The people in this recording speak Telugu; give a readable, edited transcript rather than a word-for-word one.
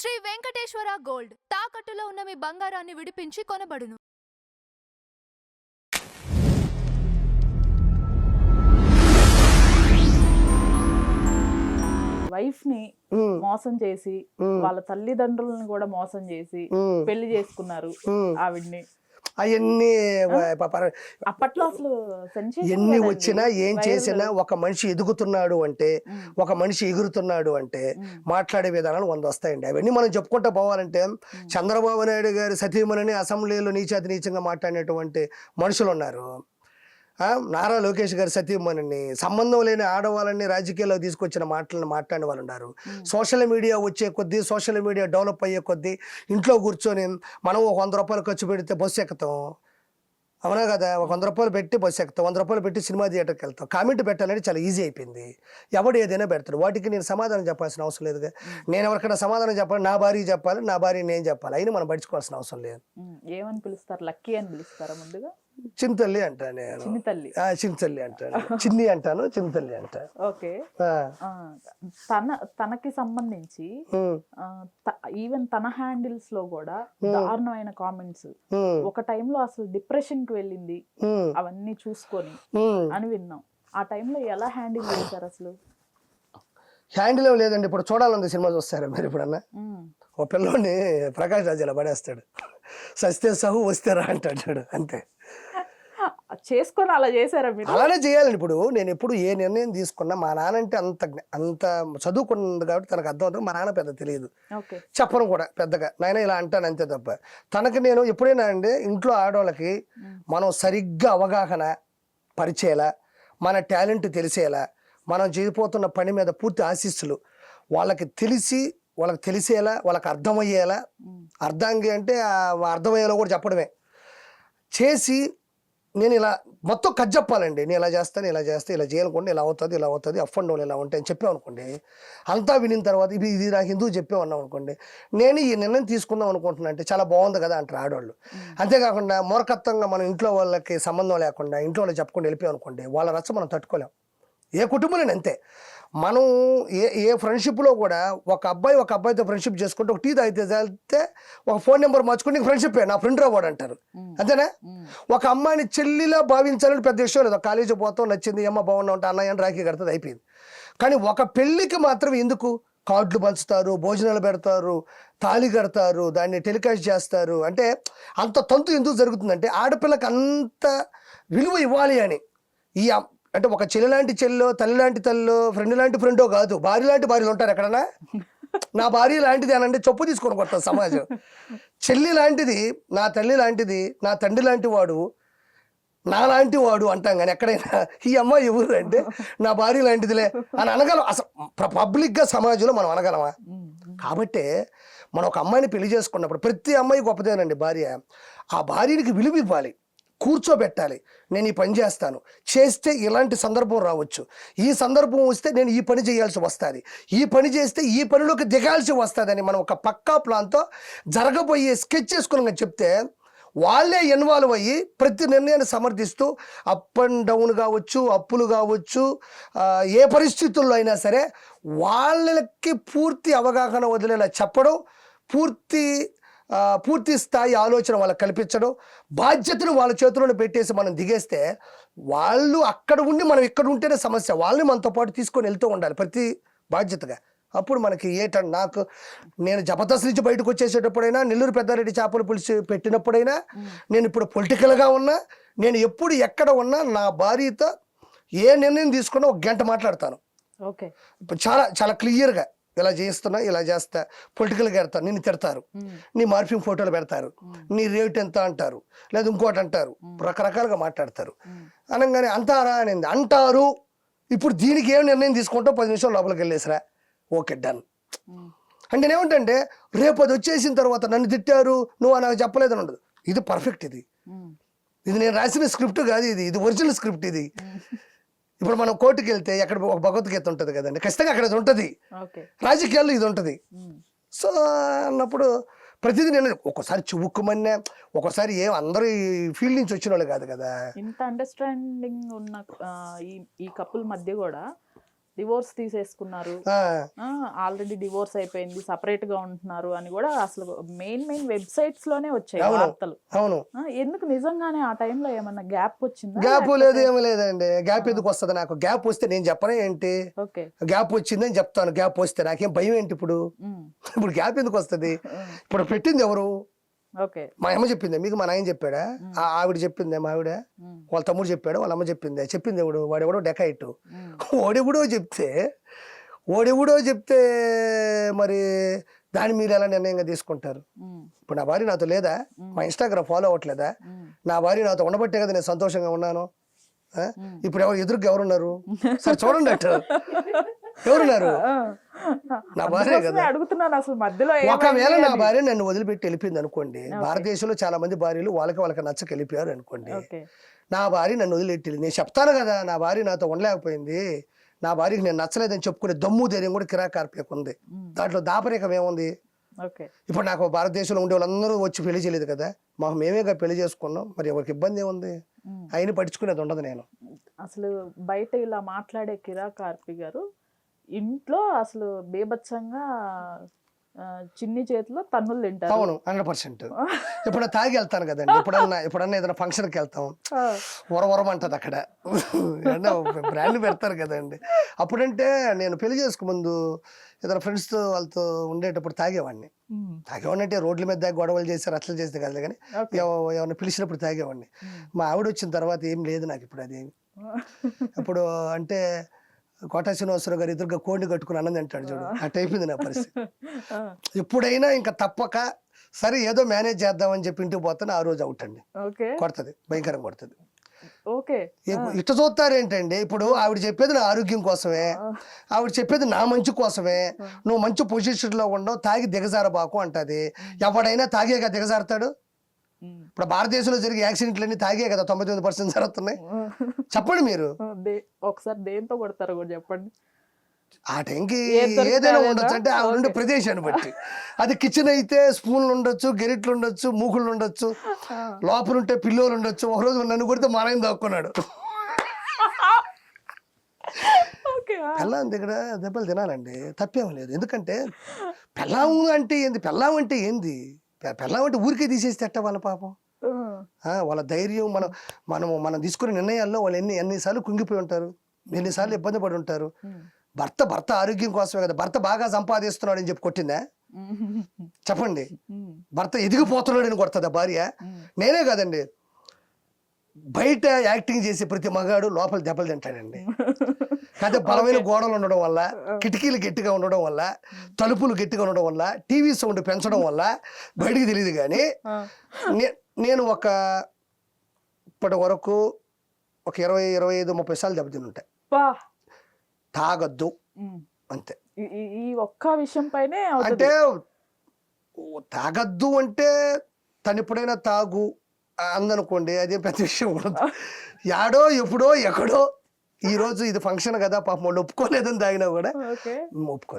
శ్రీ వెంకటేశ్వర గోల్డ్ తాకట్టులో ఉన్న మీ బంగారాన్ని విడిపించి కొనబడును. వైఫ్ ని మోసం చేసి వాళ్ళ తల్లిదండ్రులను కూడా మోసం చేసి పెళ్లి చేసుకున్నారు ఆవిడ్ని. అవన్నీ అప్పట్లో అసలు ఎన్ని వచ్చినా ఏం చేసినా ఒక మనిషి ఎదుగుతున్నాడు అంటే, ఒక మనిషి ఎగురుతున్నాడు అంటే మాట్లాడే విధానాలు 100 వస్తాయండి. అవన్నీ మనం చెప్పుకుంటూ పోవాలంటే చంద్రబాబు నాయుడు గారి సతీమణిని అసెంబ్లీలో నీచాతి నీచంగా మాట్లాడినటువంటి మనుషులు ఉన్నారు. నారా లోకేష్ గారి సతీమణిని, సంబంధం లేని ఆడవాళ్ళని రాజకీయాల్లో తీసుకొచ్చిన మాటలను మాట్లాడిన వాళ్ళు ఉన్నారు. సోషల్ మీడియా వచ్చే కొద్దీ, సోషల్ మీడియా డెవలప్ అయ్యే కొద్దీ ఇంట్లో కూర్చొని మనం ఒక 100 రూపాయలు ఖర్చు పెడితే బస్సు ఎక్కుతాం, అవునా కదా? ఒక 100 రూపాయలు పెట్టి బస్సు ఎక్కుతాం, 100 రూపాయలు పెట్టి సినిమా థియేటర్కి వెళ్తాం. కామెంట్ పెట్టాలని చాలా ఈజీ అయిపోయింది. ఎవడు ఏదైనా పెడతాడు. వాటికి నేను సమాధానం చెప్పాల్సిన అవసరం లేదుగా. నేను ఎవరికైనా సమాధానం చెప్పాలి, నా భార్య చెప్పాలి, నా భార్య నేను చెప్పాలి. అయినా మనం పడుచుకోవాల్సిన అవసరం లేదు. ఏమని పిలుస్తారు? లక్కీ అని పిలుస్తారా ముందుగా? చింతల్లి అంటాను నేను. చింతల్లి అంటాను, చిన్ని అంటాను, చింతల్లి అంటాను. ఓకే. తనకి సంబంధించి ఈవెన్ తన హ్యాండిల్స్ లో కూడా దారుణమైన కామెంట్స్, ఒక టైంలో అసలు డిప్రెషన్ కి వెళ్ళింది అవన్నీ చూసుకొని అని విన్నాం. ఆ టైంలో ఎలా హ్యాండిల్ చేశారు అసలు? హ్యాండిల్ లేదండి. ఇప్పుడు చూడాలంది సినిమా చూస్తారా మీరు ఎప్పుడన్నా? ఓ పిల్లోని ప్రకాష్ రాజ్ ఇలా పడేస్తాడు, సస్తే సహు వస్తే రా అంటాడు, అంతే. చేసుకొని అలా చేశారా మీరు? అలానే చేయాలండి. ఇప్పుడు నేను ఎప్పుడు ఏ నిర్ణయం తీసుకున్నా, మా నాన్న అంటే అంత చదువుకున్నది కాబట్టి తనకు అర్థం అవుతుంది. మా నాన్న పెద్ద తెలియదు, చెప్పను కూడా పెద్దగా. నాయన ఇలా అంటాను అంతే తప్ప. తనకి నేను ఎప్పుడైనా అండి ఇంట్లో ఆడవాళ్ళకి మనం సరిగ్గా అవగాహన పరిచేలా, మన టాలెంట్ తెలిసేలా, మనం చేయబోతున్న పని మీద పూర్తి ఆశీస్సులు వాళ్ళకి తెలిసేలా, వాళ్ళకి అర్థమయ్యేలా, అర్థంగా అంటే అర్థమయ్యేలా కూడా చెప్పడమే చేసి, నేను ఇలా మొత్తం కట్ చెప్పాలండి. నేను ఇలా చేస్తాను, ఇలా చేస్తే ఇలా చేయాలనుకోండి, ఇలా అవుతుంది, అప్ అండ్ డౌన్ ఇలా ఉంటాయి అని చెప్పాం అనుకోండి. అంతా వినిన తర్వాత ఇది నాకు ఎందుకు చెప్పామన్నాం అనుకోండి, నేను ఈ నిర్ణయం తీసుకుందాం అనుకుంటున్నా అంటే చాలా బాగుంది కదా అంటారు ఆడవాళ్ళు. అంతేకాకుండా మూర్ఖత్వంగా మనం ఇంట్లో వాళ్ళకి సంబంధం లేకుండా ఇంట్లో వాళ్ళకి చెప్పకుండా వెళ్ళిపోయాం అనుకోండి, వాళ్ళ రచ్చ మనం తట్టుకోలేం. ఏ కుటుంబంలో అంతే. మనం ఏ ఫ్రెండ్షిప్లో కూడా ఒక అబ్బాయితో ఫ్రెండ్షిప్ చేసుకుంటే, ఒక టీ తాగితే వెళ్తే ఒక ఫోన్ నెంబర్ మార్చుకుంటే నీకు ఫ్రెండ్షిప్ నా ఫ్రెండ్ రావాడు అంటారు, అంతేనా? ఒక అమ్మాయిని చెల్లిలా భావించాలని పెద్ద విషయం లేదు. కాలేజీ పోతాం, నచ్చింది, అమ్మ బాగున్నా ఉంటే అన్నయ్య అని రాఖీ కడుతుంది, అయిపోయింది. కానీ ఒక పెళ్ళికి మాత్రం ఎందుకు కార్డులు పంచుతారు, భోజనాలు పెడతారు, తాళి కడతారు, దాన్ని టెలికాస్ట్ చేస్తారు అంటే అంత తంతు ఎందుకు జరుగుతుందంటే ఆడపిల్లకి అంత విలువ ఇవ్వాలి అని. అంటే ఒక చెల్లి లాంటి చెల్లో, తల్లి లాంటి తల్లో, ఫ్రెండ్ లాంటి ఫ్రెండో కాదు, భార్య లాంటి భార్యలు ఉంటారు ఎక్కడన్నా. నా భార్య లాంటిది అని అంటే చెప్పు తీసుకొని కొడతారు సమాజం. చెల్లి లాంటిది, నా తల్లి లాంటిది, నా తండ్రి లాంటి వాడు, నా లాంటి వాడు అంటాం. కానీ ఎక్కడైనా ఈ అమ్మాయి ఎవరు అంటే నా భార్య లాంటిదిలే అని అనగలం. అసలు పబ్లిక్గా సమాజంలో మనం అనగలమా? కాబట్టే మనం ఒక అమ్మాయిని పెళ్లి చేసుకున్నప్పుడు ప్రతి అమ్మాయి గొప్పదేనండి భార్య. ఆ భార్యనికి విలువ ఇవ్వాలి, కూర్చోబెట్టాలి. నేను ఈ పని చేస్తే ఇలాంటి సందర్భం రావచ్చు, ఈ సందర్భం వస్తే నేను ఈ పని చేయాల్సి వస్తుంది, ఈ పని చేస్తే ఈ పనిలోకి దిగాల్సి వస్తుంది అని మనం ఒక పక్కా ప్లాన్తో జరగబోయే స్కెచ్ చేసుకుని చెప్తే వాళ్ళే ఇన్వాల్వ్ అయ్యి ప్రతి నిర్ణయాన్ని సమర్థిస్తూ అప్ అండ్ డౌన్ కావచ్చు, అప్పులు కావచ్చు, ఏ పరిస్థితుల్లో అయినా సరే వాళ్ళకి పూర్తి అవగాహన వదిలేలా చెప్పడం, పూర్తి స్థాయి ఆలోచన వాళ్ళకి కల్పించడం, బాధ్యతను వాళ్ళ చేతుల్లో పెట్టేసి మనం దిగేస్తే వాళ్ళు అక్కడ ఉండి మనం ఇక్కడ ఉంటేనే సమస్య. వాళ్ళని మనతో పాటు తీసుకొని వెళ్తూ ఉండాలి ప్రతి బాధ్యతగా. అప్పుడు మనకి నేను జబర్దస్త్ నుంచి బయటకు వచ్చేసేటప్పుడైనా, నెల్లూరు పెద్దారెడ్డి చేపల పులుసు పెట్టినప్పుడైనా, నేను ఇప్పుడు పొలిటికల్గా ఉన్నా, నేను ఎప్పుడు ఎక్కడ ఉన్నా నా భార్యతో ఏ నిర్ణయం తీసుకున్నా 1 గంట మాట్లాడతాను. చాలా చాలా క్లియర్గా ఇలా చేస్తా, పొలిటికల్గా పెడతారు, నిన్ను తిడతారు, నీ మార్ఫింగ్ ఫోటోలు పెడతారు, నీ రేట్ ఎంత అంటారు, లేదా ఇంకోటి అంటారు, రకరకాలుగా మాట్లాడతారు. అనగానే అంటారా అనింది, అంటారు. ఇప్పుడు దీనికి ఏం నిర్ణయం తీసుకుంటావు, 10 నిమిషాలు లోపలికి వెళ్ళేసిరా, ఓకే డన్ అంటే నేనేమంటే, రేపు అది వచ్చేసిన తర్వాత నన్ను తిట్టారు, నువ్వు నాకు చెప్పలేదని ఉండదు. ఇది పర్ఫెక్ట్, ఇది నేను రాసిన స్క్రిప్ట్ కాదు, ఇది ఒరిజినల్ స్క్రిప్ట్. ఇది ఇప్పుడు మనం కోర్టుకి వెళ్తే అక్కడ ఒక భగవద్గీత ఉంటుంది కదండి, ఖచ్చితంగా అక్కడ ఉంటుంది. రాజకీయాల్లో ఇది ఉంటుంది. సో అన్నప్పుడు ప్రతిదీ నేను ఒక్కోసారి చువుక్కుమన్నా, ఒక్కోసారి అందరూ ఈ ఫీల్డ్ నుంచి వచ్చిన వాళ్ళు కాదు కదా. ఇంత అండర్స్టాండింగ్ ఉన్న ఈ కపుల్ మధ్య కూడా డివోర్స్ తీసేసుకున్నారు, ఆ, ఆల్రెడీ డివోర్స్ అయిపోయింది, సపరేట్ గా ఉంటున్నారు అని కూడా అసలు మెయిన్ వెబ్సైట్స్ లోనే వచ్చాయి అవును. వార్తలు. అవును. ఎందుకు నిజంగానే ఆ టైంలో ఏమన్నా గ్యాప్ వచ్చిందా? గ్యాప్ లేదు, ఏమీ లేదండి. గ్యాప్ ఎందుకు వస్తుంది నాకు? గ్యాప్ వస్తే నేను చెప్పనే ఏంటి? ఓకే. గ్యాప్ వచ్చిందని చెప్తాను. గ్యాప్ వస్తే నాకేం భయం ఏంటి ఇప్పుడు? ఇప్పుడు గ్యాప్ ఎందుకు వస్తుంది? ఇప్పుడు పెట్టింది ఎవరు? ఓకే. మా అమ్మ చెప్పింది మీకు? మా నాయన చెప్పాడా? ఆవిడ చెప్పిందే, మా ఆవిడ వాళ్ళ తమ్ముడు చెప్పాడు, వాళ్ళ అమ్మ చెప్పింది ఎవడు? వాడెవడో డెకాయిట్. ఓడెవడో చెప్తే మరి దాన్ని మీరు ఎలా నిర్ణయంగా తీసుకుంటారు? ఇప్పుడు నా భార్య నాతో లేదా? మా ఇన్స్టాగ్రామ్ ఫాలో అవ్వట్లేదా? నా భార్య నాతో ఉండబట్టే కదా నేను సంతోషంగా ఉన్నాను. ఇప్పుడు ఎదురుగా ఎవరున్నారు? సరే చూడండి, అట్టు ఎవరున్నారు? నా భార్య కదా. అడుగుతున్నాను అసలు మధ్యలో ఒకవేళ నా భార్య నన్ను వదిలిపెట్టి వెళ్ళిపోయింది అనుకోండి, భారతదేశంలో చాలా మంది భార్యలు వాళ్ళకి నచ్చక వెళ్ళిపోయారు అనుకోండి, నా భార్య నన్ను వదిలిపెట్టి నేను చెప్తాను కదా నా భార్య నాతో ఉండలేకపోయింది, నా భార్యకి నేను నచ్చలేదని చెప్పుకునే దమ్ము ధైర్యం కూడా కిరాకార్పేక ఉంది. దాంట్లో దాపరికం ఏముంది? ఇప్పుడు నాకు భారతదేశంలో ఉండే వాళ్ళందరూ వచ్చి పెళ్లి చేయలేదు కదా, మాకు మేమేగా పెళ్లి చేసుకున్నాం, మరి ఎవరికి ఇబ్బంది ఏముంది? అయిన పట్టించుకునేది ఉండదు నేను. అసలు బయట ఇలా మాట్లాడే కిరాకార్పి గారు ఇంట్లో అసలు బేభత్సంగా చిన్ని చేతిలో తన్నులు తింటారు. అవును, 100%. ఇప్పుడు తాగి వెళ్తాను కదండి, ఎప్పుడన్నా ఏదైనా ఫంక్షన్కి వెళ్తాం, వరవరమంటది అక్కడ, బ్రాండ్ పెడతారు కదండి. అప్పుడంటే నేను పెళ్లి చేసుకు ముందు ఏదైనా ఫ్రెండ్స్తో వాళ్ళతో ఉండేటప్పుడు తాగేవాడిని అంటే రోడ్ల మీద దాకా గొడవలు చేశారు అట్లా చేస్తే కదా, కానీ ఎవరిని పిలిచినప్పుడు తాగేవాడిని. మా ఆవిడ వచ్చిన తర్వాత ఏం లేదు నాకు ఇప్పుడు అదేమి. అప్పుడు అంటే కోటా శ్రీనివాసరావు గారు ఎదురుగా కోడిని కట్టుకుని అన్నం తింటాడు చూడు, అట్ అయిపోయింది నా పరిస్థితి. ఎప్పుడైనా ఇంకా తప్పక సరే ఏదో మేనేజ్ చేద్దామని చెప్పి ఇంటికి పోతాను, ఆ రోజు అవుట్ అండి, కొడుతుంది, భయంకరంగా కొడుతుంది. ఇట్ట చూస్తారేంటండి? ఇప్పుడు ఆవిడ చెప్పేది నా ఆరోగ్యం కోసమే, ఆవిడ చెప్పేది నా మంచి కోసమే, నువ్వు మంచి పొజిషన్ లో ఉండవు, తాగి దిగజారబాకు అంటది. ఎవడైనా తాగేగా దిగజారుతాడు? ఇప్పుడు భారతదేశంలో జరిగే యాక్సిడెంట్లన్నీ తాగే కదా 99% జరుగుతున్నాయి. చెప్పండి మీరు. ఒకసారి దేంతో కొడతారో కూడా చెప్పండి. ఆ టైంకి ఏదైనా ఉండొచ్చు, అంటే ఆ ఉండే ప్రదేశాన్ని బట్టి. అది కిచెన్ అయితే స్పూన్లు ఉండొచ్చు, గెరిట్లు ఉండొచ్చు, మూకులు ఉండొచ్చు, లోపల ఉంటే పిల్లోలు ఉండొచ్చు. ఒకరోజు నన్ను కొడితే మా నాయన దాక్కున్నాడు. పెళ్ళాం దగ్గర దెబ్బలు తినాలండి, తప్పేం లేదు. ఎందుకంటే పెళ్ళాం అంటే ఏంది? పెళ్ళాం అంటే ఏంది? పెళ్ళాం అంటే ఊరికే తీసేస్తే ఎట్ట వాళ్ళ పాపం, వాళ్ళ ధైర్యం, మనం తీసుకునే నిర్ణయాల్లో వాళ్ళు ఎన్నిసార్లు కుంగిపోయి ఉంటారు, ఎన్నిసార్లు ఇబ్బంది పడి ఉంటారు. భర్త ఆరోగ్యం కోసమే కదా, భర్త బాగా సంపాదిస్తున్నాడు అని చెప్పి కొట్టిందా? చెప్పండి. భర్త ఎదిగిపోతున్నాడు అని కొడుతుందా భార్య? నేనే కాదండి, బయట యాక్టింగ్ చేసే ప్రతి మగాడు లోపల దెబ్బలు తింటాడండి. అయితే బలమైన గోడలు ఉండడం వల్ల, కిటికీలు గట్టిగా ఉండడం వల్ల, తలుపులు గట్టిగా ఉండడం వల్ల, టీవీ సౌండ్ పెంచడం వల్ల బయటికి తెలియదు. కానీ నేను ఇప్పటి వరకు ఒక 20-25-30 సార్లు దెబ్బతిని ఉంటాయి. తాగద్దు అంతే. ఈ ఒక్క విషయం పైనే అంటే తాగద్దు అంటే తను ఎప్పుడైనా తాగు అందనుకోండి, అదే పెద్ద విషయం ఉండదు. యాడో ఎప్పుడో ఎక్కడో ఈ రోజు ఇది ఫంక్షన్ కదా పాపం వాళ్ళు ఒప్పుకోలేదని తాగినా కూడా ఒప్పుకోదు.